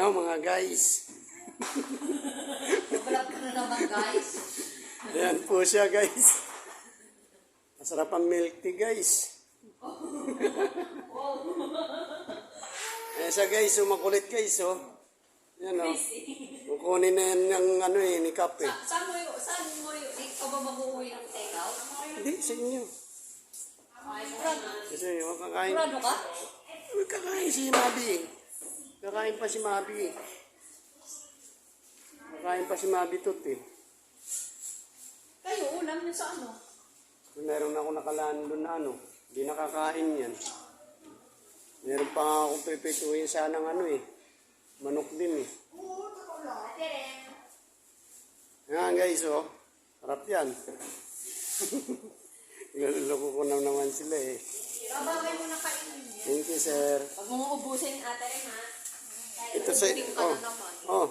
araw mga guys. Nabalak ka na naman, guys. Ayan po siya guys. Masarap ang milk tea guys. Ayan siya guys, makulit guys oh. Yan oh. Kukunin na yan ng ano eh, ni Kape. Saan mo yung, ikaw ba mag-uwi ng take-out? Hindi, sa inyo. Kasi kakain. Kurado ka? Kakain si Mabi. Kakain pa si Mabi. Kakain pa si Mabi tot eh. Kayo, ulam nyo sa ano? Meron ako nakalaan doon na ano. Hindi nakakain yan. Meron pa akong pipituin sana ng ano eh. Manok din eh. Nga guys oh. Sarap yan. Naluloko ko naman sila eh. Babagay mo na kainin niya. Thank you sir. Pag mo ubusin ate rin ha. Ito sa... Oh. Oh.